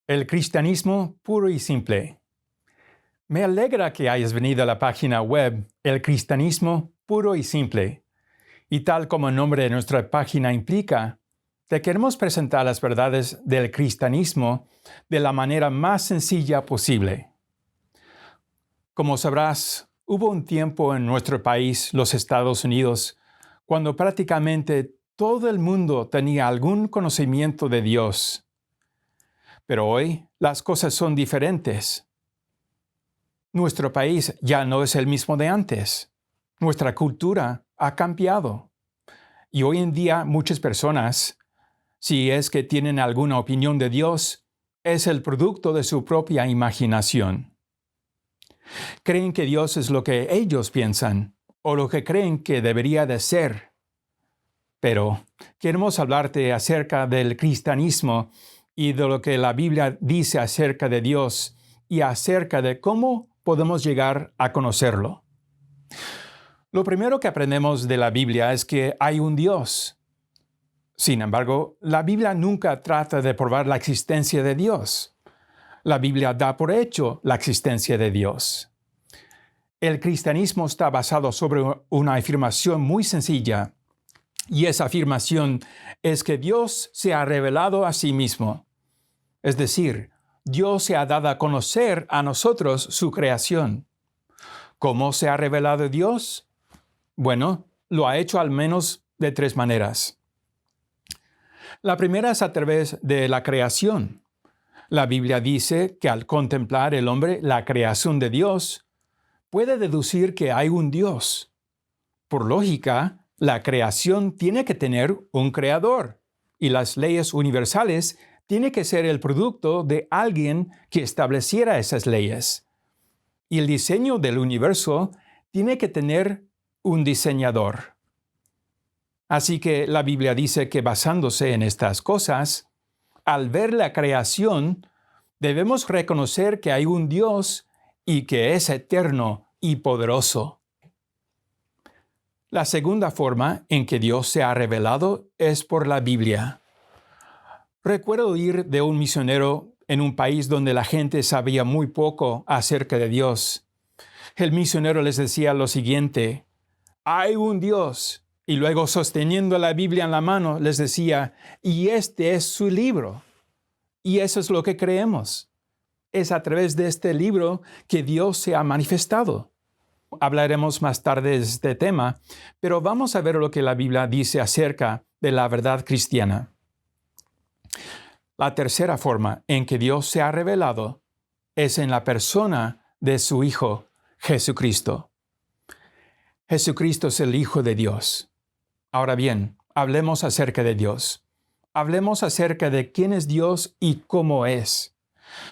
El cristianismo puro y simple. Me alegra que hayas venido a la página web El cristianismo puro y simple. Y tal como el nombre de nuestra página implica, te queremos presentar las verdades del cristianismo de la manera más sencilla posible. Como sabrás, hubo un tiempo en nuestro país, los Estados Unidos, cuando prácticamente todo el mundo tenía algún conocimiento de Dios. Pero hoy las cosas son diferentes. Nuestro país ya no es el mismo de antes. Nuestra cultura ha cambiado. Y hoy en día muchas personas, si es que tienen alguna opinión de Dios, es el producto de su propia imaginación. Creen que Dios es lo que ellos piensan o lo que creen que debería de ser. Pero queremos hablarte acerca del cristianismo y de lo que la Biblia dice acerca de Dios y acerca de cómo podemos llegar a conocerlo. Lo primero que aprendemos de la Biblia es que hay un Dios. Sin embargo, la Biblia nunca trata de probar la existencia de Dios. La Biblia da por hecho la existencia de Dios. El cristianismo está basado sobre una afirmación muy sencilla, y esa afirmación es que Dios se ha revelado a sí mismo. Es decir, Dios se ha dado a conocer a nosotros su creación. ¿Cómo se ha revelado Dios? Bueno, lo ha hecho al menos de 3 maneras. La primera es a través de la creación. La Biblia dice que al contemplar el hombre la creación de Dios, puede deducir que hay un Dios. Por lógica, la creación tiene que tener un creador, y las leyes universales tienen que ser el producto de alguien que estableciera esas leyes. Y el diseño del universo tiene que tener un diseñador. Así que la Biblia dice que basándose en estas cosas, al ver la creación, debemos reconocer que hay un Dios y que es eterno y poderoso. La segunda forma en que Dios se ha revelado es por la Biblia. Recuerdo oír de un misionero en un país donde la gente sabía muy poco acerca de Dios. El misionero les decía lo siguiente: hay un Dios. Y luego, sosteniendo la Biblia en la mano, les decía: y este es su libro. Y eso es lo que creemos. Es a través de este libro que Dios se ha manifestado. Hablaremos más tarde de este tema, pero vamos a ver lo que la Biblia dice acerca de la verdad cristiana. La tercera forma en que Dios se ha revelado es en la persona de su Hijo, Jesucristo. Jesucristo es el Hijo de Dios. Ahora bien, hablemos acerca de Dios. Hablemos acerca de quién es Dios y cómo es.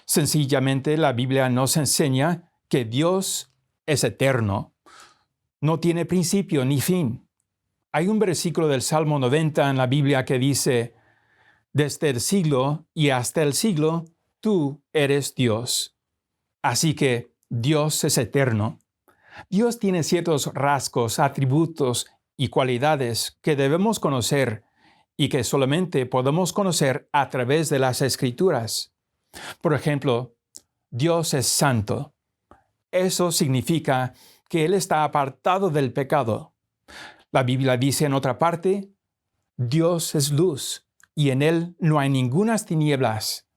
Sencillamente, la Biblia nos enseña que Dios es eterno. No tiene principio ni fin. Hay un versículo del Salmo 90 en la Biblia que dice: desde el siglo y hasta el siglo, tú eres Dios. Así que Dios es eterno. Dios tiene ciertos rasgos, atributos y cualidades que debemos conocer y que solamente podemos conocer a través de las Escrituras. Por ejemplo, Dios es santo. Eso significa que Él está apartado del pecado. La Biblia dice en otra parte: Dios es luz y en Él no hay ningunas tinieblas.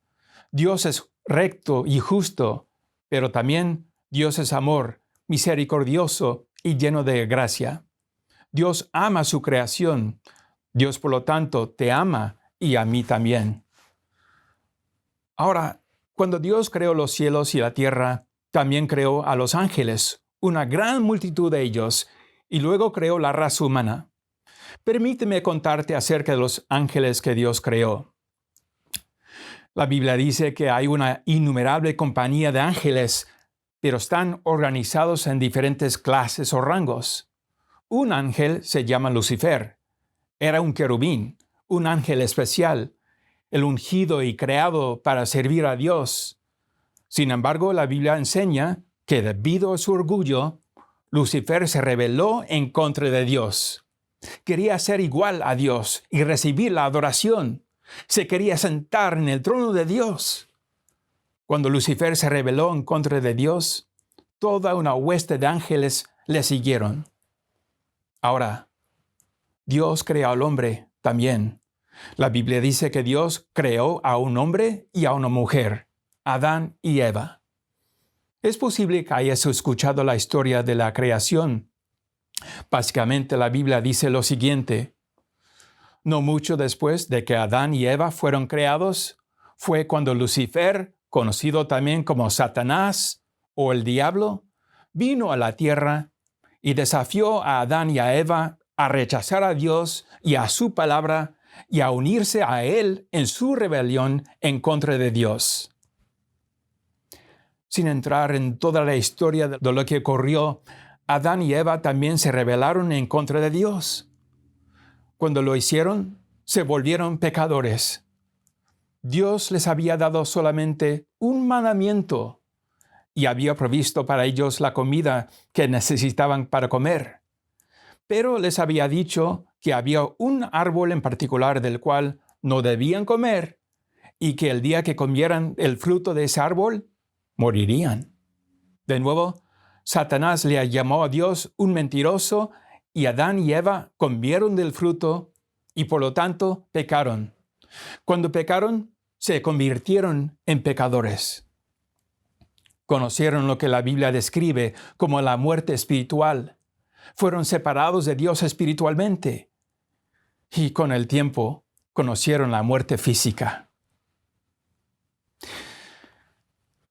Dios es recto y justo, pero también Dios es amor, misericordioso y lleno de gracia. Dios ama su creación. Dios, por lo tanto, te ama y a mí también. Ahora, cuando Dios creó los cielos y la tierra, también creó a los ángeles, una gran multitud de ellos, y luego creó la raza humana. Permíteme contarte acerca de los ángeles que Dios creó. La Biblia dice que hay una innumerable compañía de ángeles, pero están organizados en diferentes clases o rangos. Un ángel se llama Lucifer. Era un querubín, un ángel especial, el ungido y creado para servir a Dios. Sin embargo, la Biblia enseña que debido a su orgullo, Lucifer se rebeló en contra de Dios. Quería ser igual a Dios y recibir la adoración. Se quería sentar en el trono de Dios. Cuando Lucifer se rebeló en contra de Dios, toda una hueste de ángeles le siguieron. Ahora, Dios creó al hombre también. La Biblia dice que Dios creó a un hombre y a una mujer, Adán y Eva. Es posible que hayas escuchado la historia de la creación. Básicamente, la Biblia dice lo siguiente: no mucho después de que Adán y Eva fueron creados, fue cuando Lucifer, conocido también como Satanás o el diablo, vino a la tierra y desafió a Adán y a Eva a rechazar a Dios y a su palabra y a unirse a él en su rebelión en contra de Dios. Sin entrar en toda la historia de lo que ocurrió, Adán y Eva también se rebelaron en contra de Dios. Cuando lo hicieron, se volvieron pecadores. Dios les había dado solamente un mandamiento y había provisto para ellos la comida que necesitaban para comer. Pero les había dicho que había un árbol en particular del cual no debían comer y que el día que comieran el fruto de ese árbol, morirían. De nuevo, Satanás le llamó a Dios un mentiroso y Adán y Eva comieron del fruto y por lo tanto pecaron. Cuando pecaron, se convirtieron en pecadores. Conocieron lo que la Biblia describe como la muerte espiritual. Fueron separados de Dios espiritualmente. Y con el tiempo, conocieron la muerte física.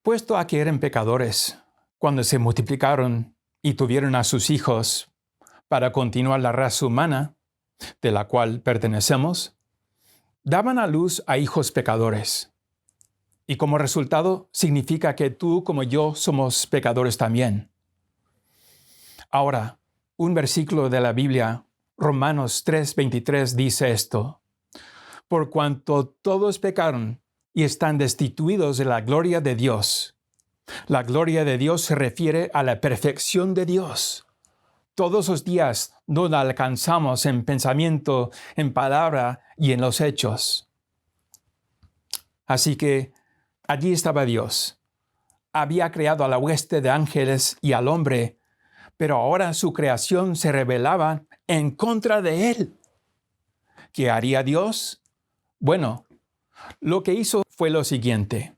Puesto a que eran pecadores, cuando se multiplicaron y tuvieron a sus hijos para continuar la raza humana, de la cual pertenecemos, daban a luz a hijos pecadores. Y como resultado, significa que tú como yo somos pecadores también. Ahora, un versículo de la Biblia, Romanos 3:23, dice esto: por cuanto todos pecaron y están destituidos de la gloria de Dios. La gloria de Dios se refiere a la perfección de Dios. Todos los días no la alcanzamos en pensamiento, en palabra y en los hechos. Así que allí estaba Dios. Había creado a la hueste de ángeles y al hombre, pero ahora su creación se rebelaba en contra de él. ¿Qué haría Dios? Bueno, lo que hizo fue lo siguiente.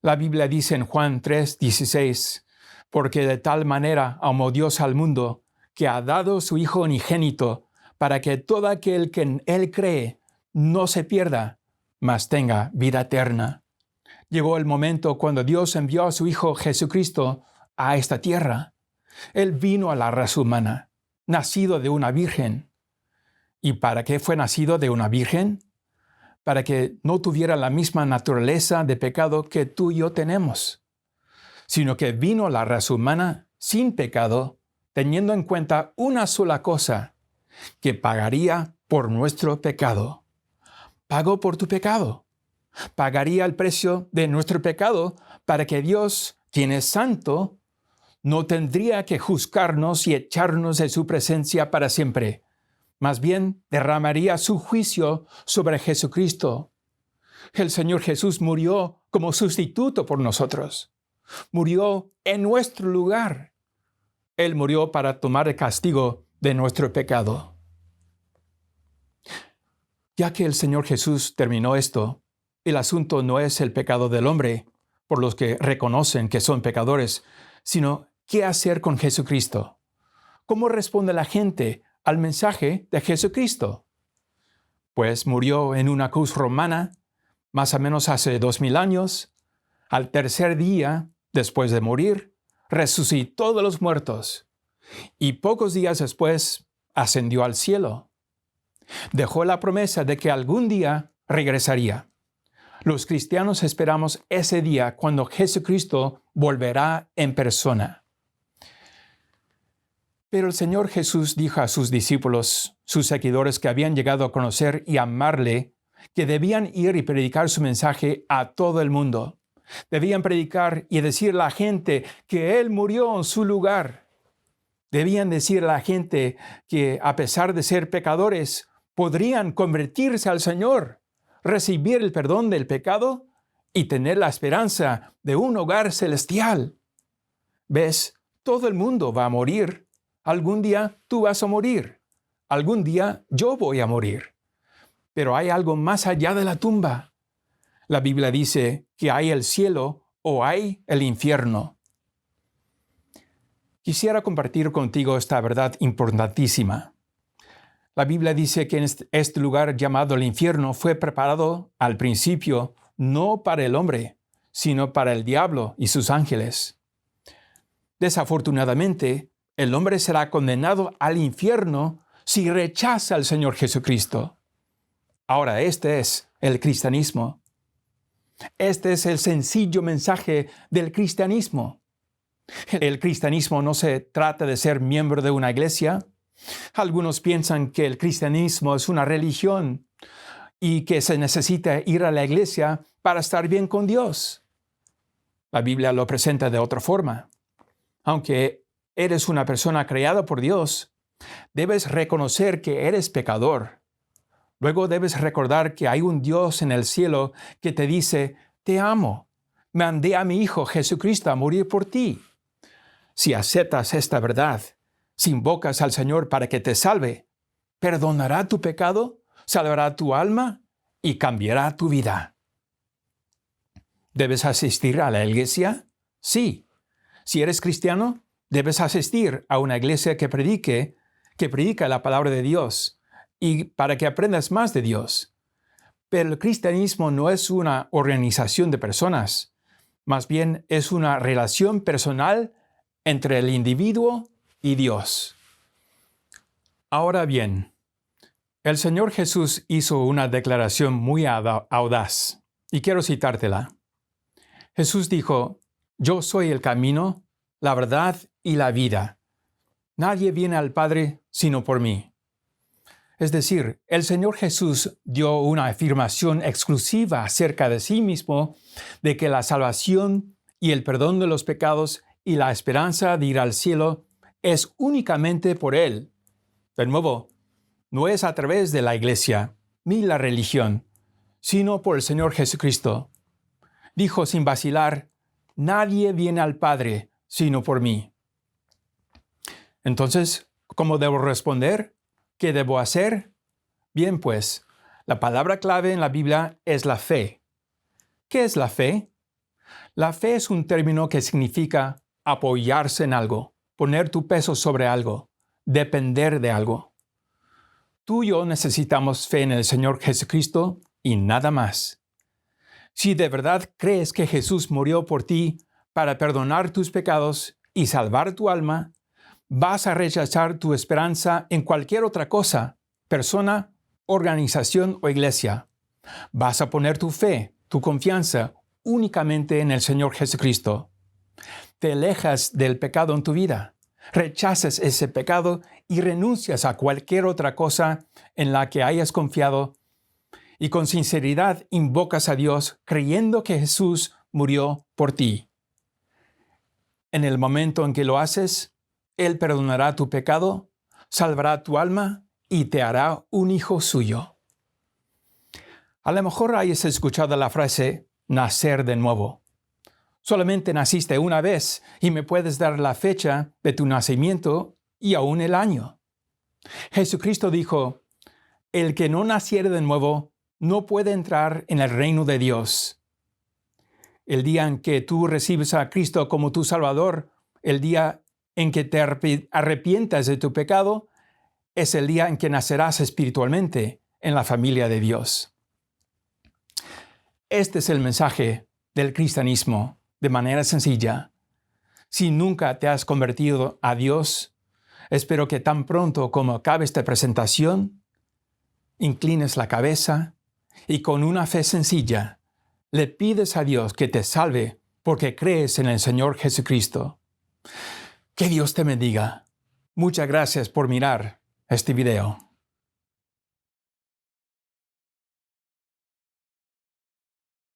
La Biblia dice en Juan 3:16, porque de tal manera amó Dios al mundo, que ha dado su Hijo unigénito, para que todo aquel que en Él cree no se pierda, mas tenga vida eterna. Llegó el momento cuando Dios envió a su Hijo Jesucristo a esta tierra. Él vino a la raza humana, nacido de una virgen. ¿Y para qué fue nacido de una virgen? Para que no tuviera la misma naturaleza de pecado que tú y yo tenemos, sino que vino a la raza humana sin pecado, teniendo en cuenta una sola cosa, que pagaría por nuestro pecado. Pagó por tu pecado. Pagaría el precio de nuestro pecado para que Dios, quien es santo, no tendría que juzgarnos y echarnos de su presencia para siempre. Más bien, derramaría su juicio sobre Jesucristo. El Señor Jesús murió como sustituto por nosotros. Murió en nuestro lugar. Él murió para tomar el castigo de nuestro pecado. Ya que el Señor Jesús terminó esto, el asunto no es el pecado del hombre, por los que reconocen que son pecadores, sino qué hacer con Jesucristo. ¿Cómo responde la gente al mensaje de Jesucristo? Pues murió en una cruz romana, más o menos hace 2000 años. Al tercer día, después de morir, resucitó de los muertos y pocos días después ascendió al cielo. Dejó la promesa de que algún día regresaría. Los cristianos esperamos ese día cuando Jesucristo volverá en persona. Pero el Señor Jesús dijo a sus discípulos, sus seguidores que habían llegado a conocer y amarle, que debían ir y predicar su mensaje a todo el mundo. Debían predicar y decir a la gente que Él murió en su lugar. Debían decir a la gente que, a pesar de ser pecadores, podrían convertirse al Señor, recibir el perdón del pecado y tener la esperanza de un hogar celestial. ¿Ves? Todo el mundo va a morir. Algún día tú vas a morir. Algún día yo voy a morir. Pero hay algo más allá de la tumba. La Biblia dice que hay el cielo o hay el infierno. Quisiera compartir contigo esta verdad importantísima. La Biblia dice que este lugar llamado el infierno fue preparado al principio no para el hombre, sino para el diablo y sus ángeles. Desafortunadamente, el hombre será condenado al infierno si rechaza al Señor Jesucristo. Ahora, este es el cristianismo. Este es el sencillo mensaje del cristianismo. El cristianismo no se trata de ser miembro de una iglesia. Algunos piensan que el cristianismo es una religión y que se necesita ir a la iglesia para estar bien con Dios. La Biblia lo presenta de otra forma. Aunque eres una persona creada por Dios, debes reconocer que eres pecador. Luego debes recordar que hay un Dios en el cielo que te dice, te amo, mandé a mi Hijo Jesucristo a morir por ti. Si aceptas esta verdad, si invocas al Señor para que te salve, perdonará tu pecado, salvará tu alma y cambiará tu vida. ¿Debes asistir a la iglesia? Sí. Si eres cristiano, debes asistir a una iglesia que predica la palabra de Dios y para que aprendas más de Dios. Pero el cristianismo no es una organización de personas, más bien es una relación personal entre el individuo y Dios. Ahora bien, el Señor Jesús hizo una declaración muy audaz, y quiero citártela. Jesús dijo, yo soy el camino, la verdad y la vida. Nadie viene al Padre sino por mí. Es decir, el Señor Jesús dio una afirmación exclusiva acerca de sí mismo, de que la salvación y el perdón de los pecados y la esperanza de ir al cielo es únicamente por Él. De nuevo, no es a través de la iglesia ni la religión, sino por el Señor Jesucristo. Dijo sin vacilar, nadie viene al Padre sino por mí. Entonces, ¿cómo debo responder? ¿Qué debo hacer? Bien, pues, la palabra clave en la Biblia es la fe. ¿Qué es la fe? La fe es un término que significa apoyarse en algo, poner tu peso sobre algo, depender de algo. Tú y yo necesitamos fe en el Señor Jesucristo y nada más. Si de verdad crees que Jesús murió por ti para perdonar tus pecados y salvar tu alma, vas a rechazar tu esperanza en cualquier otra cosa, persona, organización o iglesia. Vas a poner tu fe, tu confianza, únicamente en el Señor Jesucristo. Te alejas del pecado en tu vida, rechazas ese pecado y renuncias a cualquier otra cosa en la que hayas confiado y con sinceridad invocas a Dios creyendo que Jesús murió por ti. En el momento en que lo haces, Él perdonará tu pecado, salvará tu alma y te hará un hijo suyo. A lo mejor hayas escuchado la frase nacer de nuevo. Solamente naciste una vez y me puedes dar la fecha de tu nacimiento y aún el año. Jesucristo dijo, el que no naciere de nuevo no puede entrar en el reino de Dios. El día en que tú recibes a Cristo como tu Salvador, el día en que te arrepientas de tu pecado, es el día en que nacerás espiritualmente en la familia de Dios. Este es el mensaje del cristianismo de manera sencilla. Si nunca te has convertido a Dios, espero que tan pronto como acabe esta presentación, inclines la cabeza y con una fe sencilla le pides a Dios que te salve porque crees en el Señor Jesucristo. Que Dios te bendiga. Muchas gracias por mirar este video.